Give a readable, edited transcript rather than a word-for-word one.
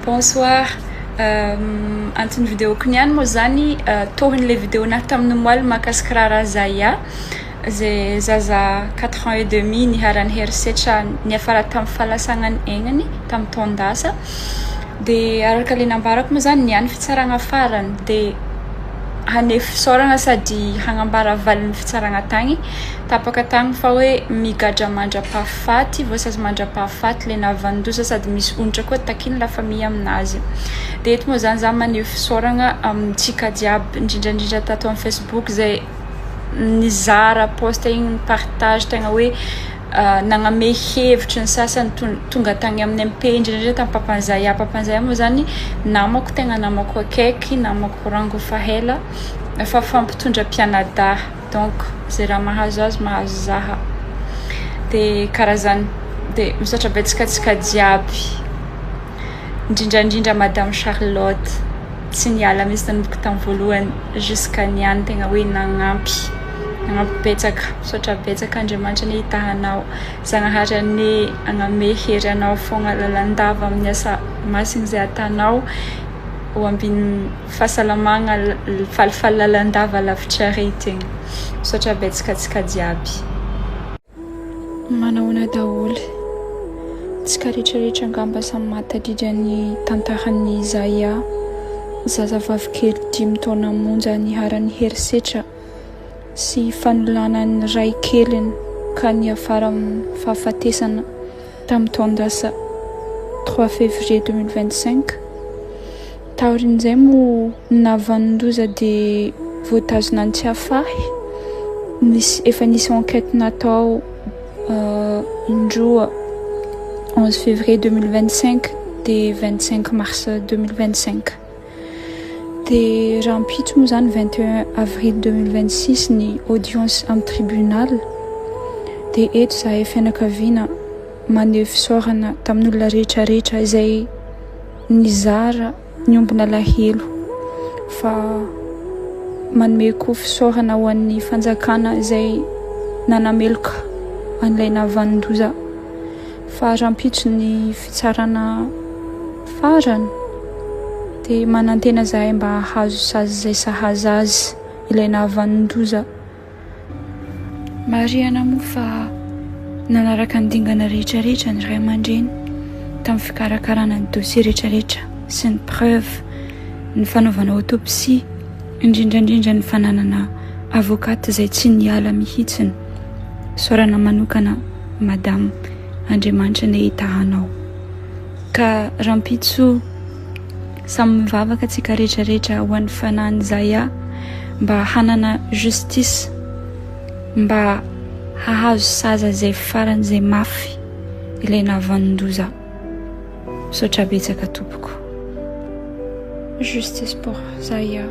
Bonsoir. Antony vidéoko niany moa zany tohin'le vidéonahy tamin'ny moaly mahakasika raha Zaya zay zaza 4 ans et demi niharany herisetra niafara tamin'ny fahalasagnany aignany tamin'ny taondasa. De araka le nambarako moa zany niany fitsaragna farany de haneho fisaoragna sady hagnambara valin'ny fitsaragna tagny tapaka tagny fa hoe migadra mandra-pahafaty voasazy mandra-pahafaty le navandoza sady misy onatra koa takiny la famille aminazy. De eto moa zany za maneho fisaoragna amintsika jiaby indrindrandrindra tato amin'ny Facebook zay nizara poste igny partage tegna hoe nagname hevitra ny sasany tonga tagny amin'ny MP indrindrandrindra tamin'ny papanzaya moa zany namako tegna namako akaiky namako rango fahela efa fampitondra mpianadahy donc zay raha mahazo azy mahazo zaha de karazany de misaotra betsakatsika jiaby indrindrandrindra madame Charlotte tsy niala mihitsy nanomboka tamin'ny voalohany jusqu'à niany tegna hoe nagnampy betsaka misaotra betsaka Andriamanitra ny itahanao zagnahary ny agname hery anao fogna lalandava amin'ny asa masigny zay atanao ho ambiny fahasalamagna falifaly lalandava lavitra arety igny misaotra betsakatsika jiaby manahoana daholo tsika rehetrarehetra angamba samy mahatadidra ny tantaran'ny Zaya zazavavy kely 5 taona monja niharany herisetra sy fanolanan'ny ray keliny ka niafara amin'ny fahafatesana tamin'ny taondasa 3 février 2025 taorin'izay mo navandoza de voatazona tsy afahy efa nisy enquête natao indroa 11 février 2025 de 25 mars 2025 de raha mpitso moa zany 21 avril 2026 ny audience amin'ny tribunal de eto zahay fianakaviana maneho fisaorana tamin'olona rehetrarehetra izay nizara niombona lahelo fa manome koa fisaorana ho an'ny fanjakana izay nanameloka an'ilay navandoza fa raha mpitso ny fitsarana farany de manantena zahay mba hahazo sazy zay sahaza azy ilay navandoza mariana moa fa nanaraka ny dingana rehetrarehetra ny ray aman-dreny tamin'ny fikarakarana ny dossier rehetrarehetra sy ny preuve ny fanaovana autopsie indrindrandrindra ny fananana avokata zay tsy niala mihitsiny sorana manokana madame Andriamanitra ny itahanao ka rampitso samy mivavaka tsika rehetrarehetra ho an'ny fanahin'ny Zaya mba hanana justice mba hahazo saza zay farany zay mafy ilay navandoza misaotra betsaka tompoko justice pour Zaya